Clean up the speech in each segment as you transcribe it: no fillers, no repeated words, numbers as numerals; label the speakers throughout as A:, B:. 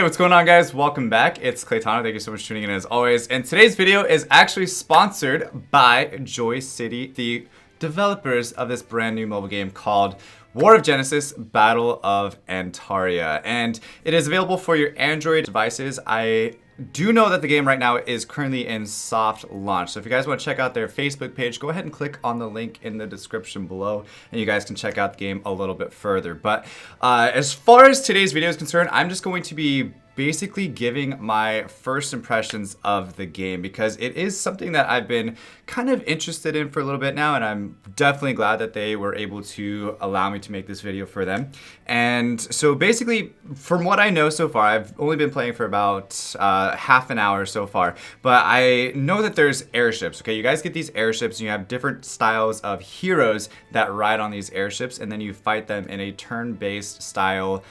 A: what's going on, guys? Welcome back. It's Claytano. Thank you so much for tuning in as always. And today's video is actually sponsored by Joy City, the developers of this brand new mobile game called War of Genesis Battle of Antaria. And it is available for your Android devices. I do know that the game right now is currently in soft launch. So if you guys want to check out their Facebook page, go ahead and click on the link in the description below and you guys can check out the game a little bit further. But as far as today's video is concerned, I'm just going to be basically giving my first impressions of the game because it is something that I've been kind of interested in for a little bit now, and I'm definitely glad that they were able to allow me to make this video for them. And so basically, from what I know so far, I've only been playing for about half an hour so far, but I know that there's airships. Okay, you guys get these airships and you have different styles of heroes that ride on these airships, and then you fight them in a turn-based style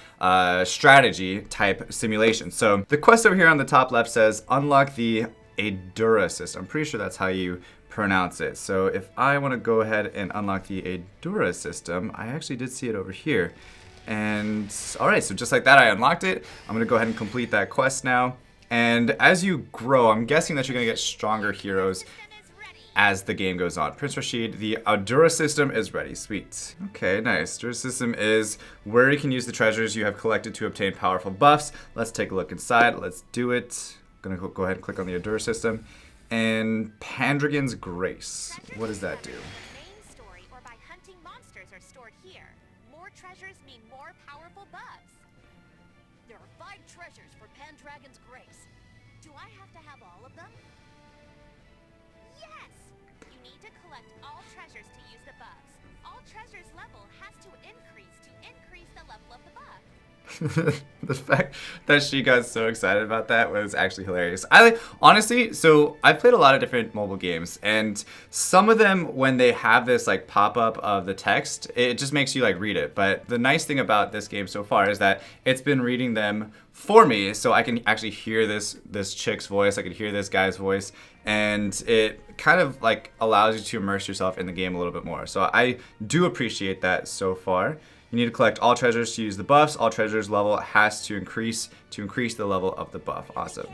A: strategy type simulation. So the quest over here on the top left says unlock the Adura system. I'm pretty sure that's how you pronounce it. So if I want to go ahead and unlock the Adura system, I actually did see it over here. And all right, so just like that, I unlocked it. I'm going to go ahead and complete that quest now. And as you grow, I'm guessing that you're going to get stronger heroes as the game goes on. Prince Rashid, the Adura system is ready. Sweet. Okay, nice. Adura system is where you can use the treasures you have collected to obtain powerful buffs. Let's take a look inside. Let's do it. I'm gonna go ahead and click on the Adura system. And Pendragon's Grace. What does that do?
B: Main story or by hunting monsters are stored here. More treasures mean more powerful buffs. There are 5 treasures for Pendragon's Grace. Do I have to have all of them? Yes! You need to collect all treasures to use the buffs. All treasures level has to increase the level of the buff.
A: The fact that she got so excited about that was actually hilarious. Honestly, so I've played a lot of different mobile games, and some of them, when they have this like pop-up of the text, it just makes you like read it. But the nice thing about this game so far is that it's been reading them for me, so I can actually hear this chick's voice, I can hear this guy's voice, and it kind of like allows you to immerse yourself in the game a little bit more. So I do appreciate that so far. You need to collect all treasures to use the buffs. All treasures level has to increase the level of the buff. Awesome.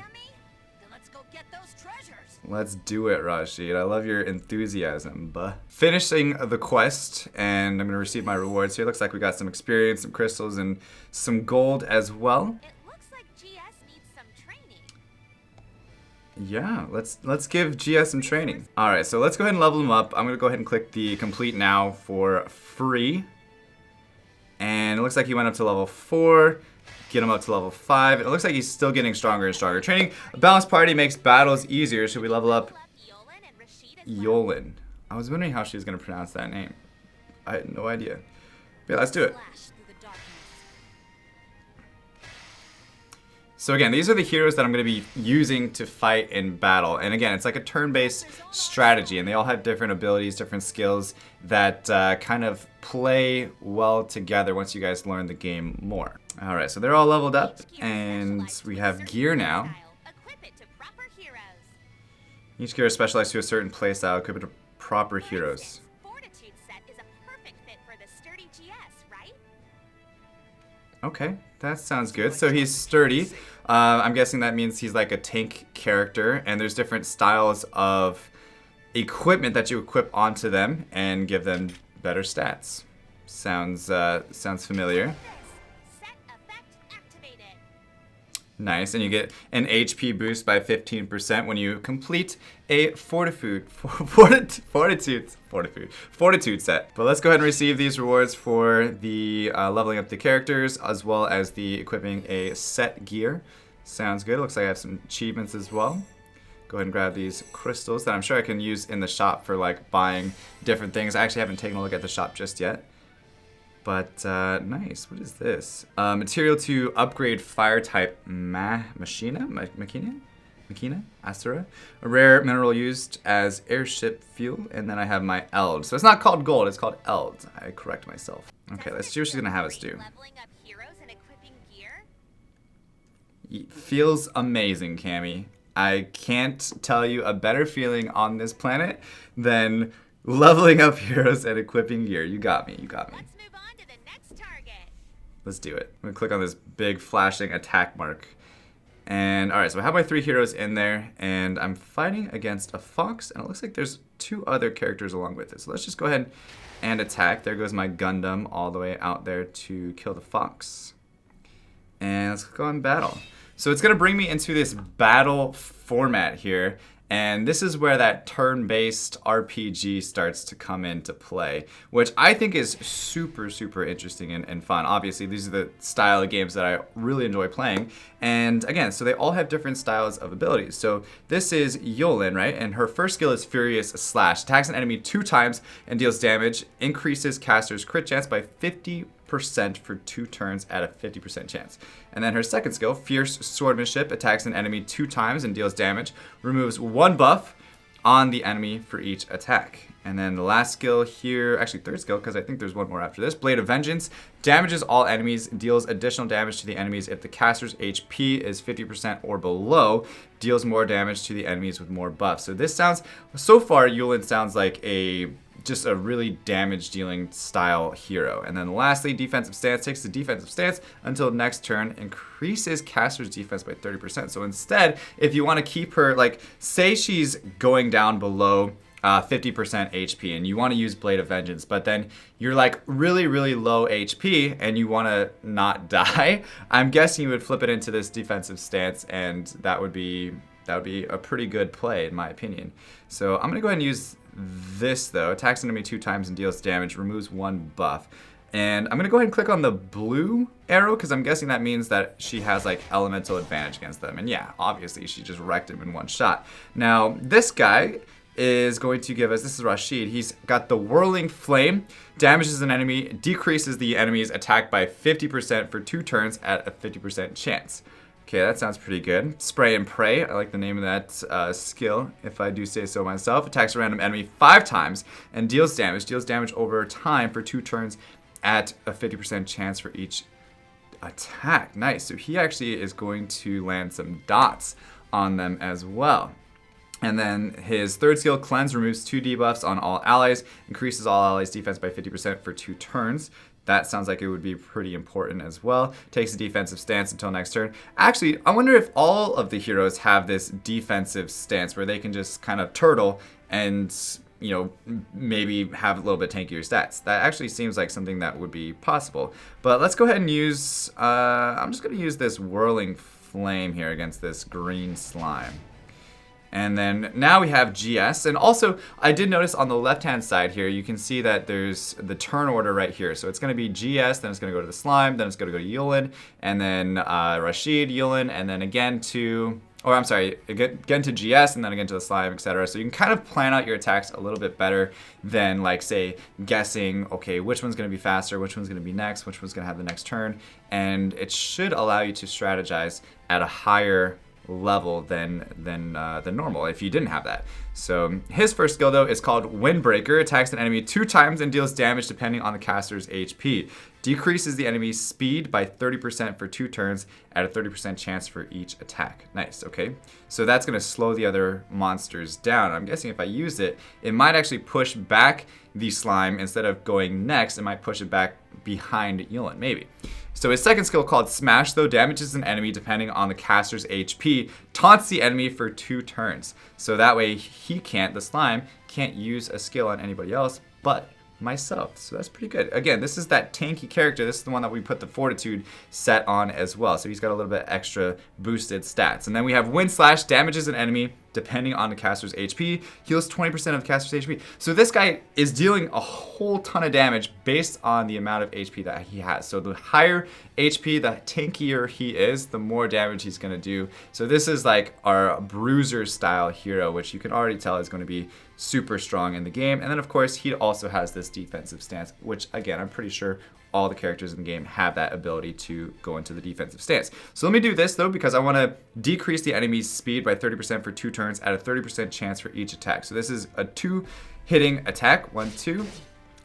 B: Let's go get those treasures.
A: Let's do it, Rashid. I love your enthusiasm, buh. Finishing the quest, and I'm gonna receive my rewards here. Looks like we got some experience, some crystals, and some gold as well.
B: It looks like GS needs some training.
A: Yeah, let's give GS some training. All right, so let's go ahead and level him up. I'm gonna go ahead and click the complete now for free. And it looks like he went up to level 4, get him up to level 5. It looks like he's still getting stronger and stronger. Training a balanced party makes battles easier. Should we level up Yolen? I was wondering how she was going to pronounce that name. I had no idea. But yeah, let's do it. So again, these are the heroes that I'm going to be using to fight in battle. And again, it's like a turn-based strategy, and they all have different abilities, different skills that kind of play well together once you guys learn the game more. All right, so they're all leveled up, and we have gear now. Each gear is specialized to a certain playstyle, equipped to proper heroes. Okay, that sounds good. So he's sturdy. I'm guessing that means he's like a tank character, and there's different styles of equipment that you equip onto them and give them better stats. Sounds familiar. Nice, and you get an HP boost by 15% when you complete a fortitude set. But let's go ahead and receive these rewards for the leveling up the characters as well as the equipping a set gear. Sounds good. Looks like I have some achievements as well. Go ahead and grab these crystals that I'm sure I can use in the shop for like buying different things. I actually haven't taken a look at the shop just yet. But nice. What is this? Material to upgrade fire type Machina? Asura. A rare mineral used as airship fuel. And then I have my Eld. So it's not called gold, it's called Eld. I correct myself. Okay, let's see what she's gonna have us do. Feels amazing, Cammy. I can't tell you a better feeling on this planet than leveling up heroes and equipping gear. You got me, you got me.
B: Let's move on to the next target.
A: Let's do it. I'm gonna click on this big flashing attack mark. And all right, so I have my 3 heroes in there, and I'm fighting against a fox, and it looks like there's 2 other characters along with it. So let's just go ahead and attack. There goes my Gundam all the way out there to kill the fox. And let's go in battle. So it's gonna bring me into this battle format here. And this is where that turn-based RPG starts to come into play, which I think is super, super interesting and fun. Obviously, these are the style of games that I really enjoy playing. And again, so they all have different styles of abilities. So this is Yolin, right? And her first skill is Furious Slash. Attacks an enemy 2 times and deals damage. Increases caster's crit chance by 50% for 2 turns at a 50% chance. And then her second skill, Fierce Swordsmanship, attacks an enemy 2 times and deals damage. Removes 1 buff on the enemy for each attack. And then the last skill here, actually third skill, because I think there's one more after this, Blade of Vengeance, damages all enemies, deals additional damage to the enemies if the caster's HP is 50% or below, deals more damage to the enemies with more buffs. So this sounds, so far Yulin sounds like just a really damage dealing style hero. And then lastly, defensive stance, takes the defensive stance until next turn, increases caster's defense by 30%. So instead, if you want to keep her, like say she's going down below 50% HP and you want to use Blade of Vengeance, but then you're like really, really low HP and you want to not die, I'm guessing you would flip it into this defensive stance, and that would be a pretty good play in my opinion. So I'm gonna go ahead and use this though. Attacks an enemy 2 times and deals damage, removes 1 buff. And I'm gonna go ahead and click on the blue arrow because I'm guessing that means that she has like elemental advantage against them. And yeah, obviously she just wrecked him in 1 shot. Now this guy is going to give us, this is Rashid, he's got the Whirling Flame, damages an enemy, decreases the enemy's attack by 50% for 2 turns at a 50% chance. Okay, that sounds pretty good. Spray and Pray, I like the name of that skill, if I do say so myself. Attacks a random enemy 5 times and deals damage. Deals damage over time for 2 turns at a 50% chance for each attack. Nice, so he actually is going to land some dots on them as well. And then his third skill, Cleanse, removes 2 debuffs on all allies, increases all allies' defense by 50% for 2 turns. That sounds like it would be pretty important as well. Takes a defensive stance until next turn. Actually, I wonder if all of the heroes have this defensive stance where they can just kind of turtle and, you know, maybe have a little bit tankier stats. That actually seems like something that would be possible. But let's go ahead and use, I'm just going to use this Whirling Flame here against this green slime. And then now we have GS. And also, I did notice on the left-hand side here, you can see that there's the turn order right here. So it's going to be GS, then it's going to go to the slime, then it's going to go to Yulin, and then Rashid, Yulin, and then again to, or I'm sorry, again to GS, and then again to the slime, etc. So you can kind of plan out your attacks a little bit better than, like, say, guessing, okay, which one's going to be faster, which one's going to be next, which one's going to have the next turn. And it should allow you to strategize at a higher level than normal if you didn't have that. So his first skill though is called Windbreaker. Attacks an enemy 2 times and deals damage depending on the caster's HP. Decreases the enemy's speed by 30% for 2 turns at a 30% chance for each attack. Nice, okay. So that's going to slow the other monsters down. I'm guessing if I use it, it might actually push back the slime instead of going next. It might push it back behind Yulin, maybe. So his second skill called Smash though damages an enemy depending on the caster's HP, taunts the enemy for 2 turns. So that way he can't, the slime, can't use a skill on anybody else but myself. So that's pretty good. Again, this is that tanky character. This is the one that we put the Fortitude set on as well. So he's got a little bit extra boosted stats. And then we have Wind Slash, damages an enemy depending on the caster's HP, heals 20% of the caster's HP. So this guy is dealing a whole ton of damage based on the amount of HP that he has. So the higher HP, the tankier he is, the more damage he's going to do. So this is like our bruiser style hero, which you can already tell is going to be super strong in the game. And then of course he also has this defensive stance, which again, I'm pretty sure all the characters in the game have that ability to go into the defensive stance. So let me do this though, because I want to decrease the enemy's speed by 30% for 2 turns at a 30% chance for each attack. So this is a 2 hitting attack, 1, 2.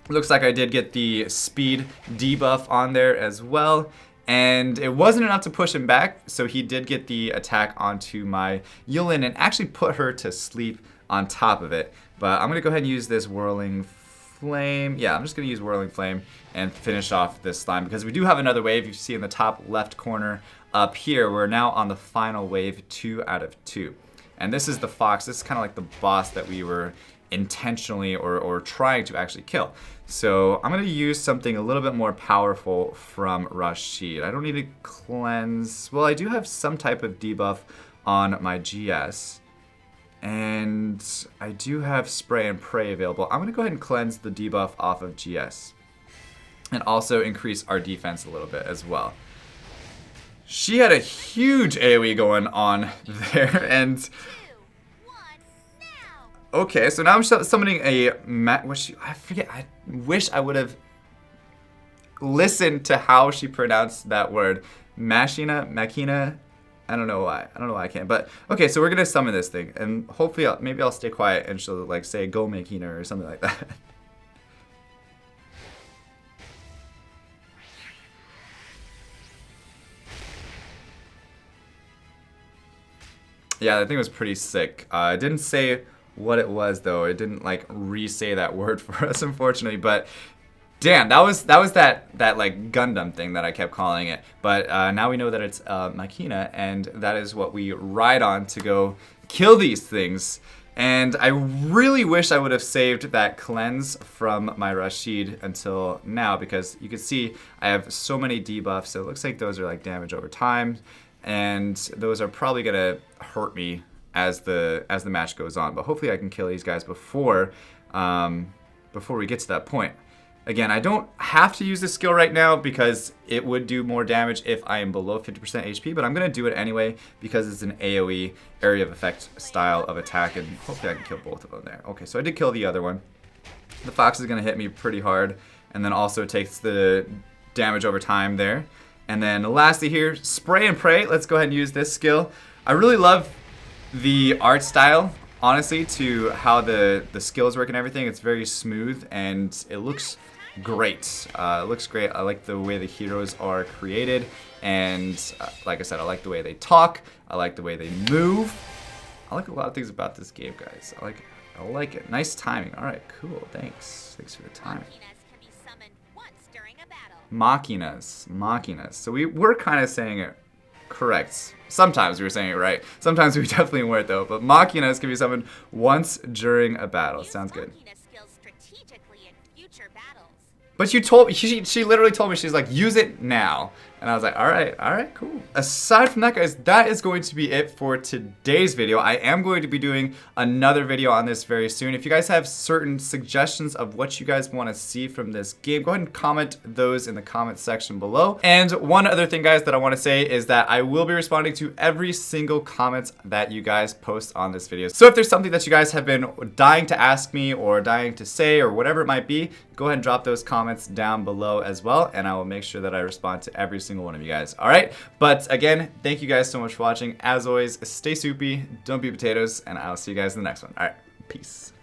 A: Looks like I did get the speed debuff on there as well. And it wasn't enough to push him back, so he did get the attack onto my Yulin and actually put her to sleep on top of it. But I'm gonna go ahead and use this Whirling Flame. Yeah, I'm just going to use Whirling Flame and finish off this slime because we do have another wave. You see in the top left corner up here, we're now on the final wave, 2 out of 2. And this is the fox. This is kind of like the boss that we were intentionally or trying to actually kill. So I'm going to use something a little bit more powerful from Rashid. I don't need to cleanse. Well, I do have some type of debuff on my GS. And I do have Spray and Pray available. I'm going to go ahead and cleanse the debuff off of GS. And also increase our defense a little bit as well. She had a huge AoE going on there. And okay, so now I'm summoning a I forget. I wish I would have listened to how she pronounced that word. Machina. I don't know why. I don't know why I can't. But okay, so we're gonna summon this thing, and hopefully, maybe I'll stay quiet, and she'll like say "Go Machina" or something like that. Yeah, that thing was pretty sick. It didn't say what it was though. It didn't like re-say that word for us, unfortunately. But damn, that was that like Gundam thing that I kept calling it. But now we know that it's Machina, and that is what we ride on to go kill these things. And I really wish I would have saved that cleanse from my Rashid until now, because you can see I have so many debuffs. So it looks like those are like damage over time, and those are probably gonna hurt me as the match goes on. But hopefully I can kill these guys before we get to that point. Again, I don't have to use this skill right now because it would do more damage if I am below 50% HP, but I'm going to do it anyway because it's an AoE, area of effect style of attack, and hopefully I can kill both of them there. Okay, so I did kill the other one. The fox is going to hit me pretty hard, and then also takes the damage over time there. And then lastly here, Spray and Pray. Let's go ahead and use this skill. I really love the art style, honestly, to how the skills work and everything. It's very smooth, and it looks great. It looks great. I like the way the heroes are created, and like I said, I like the way they talk. I like the way they move. I like a lot of things about this game, guys. I like it. Nice timing. All right, cool. Thanks for the timing. Machinas. So we were kind of saying it correct. Sometimes we were saying it right. Sometimes we definitely weren't though. But Machinas can be summoned once during a battle. Sounds good. But you told me, she literally told me, she's like, use it now. And I was like, all right, cool. Aside from that, guys, that is going to be it for today's video. I am going to be doing another video on this very soon. If you guys have certain suggestions of what you guys want to see from this game, go ahead and comment those in the comment section below. And one other thing, guys, that I want to say is that I will be responding to every single comment that you guys post on this video. So if there's something that you guys have been dying to ask me or dying to say or whatever it might be, go ahead and drop those comments down below as well, and I will make sure that I respond to every single one of you guys. All right, but again, thank you guys so much for watching. As always, stay soupy, don't be potatoes, and I'll see you guys in the next one. All right, peace.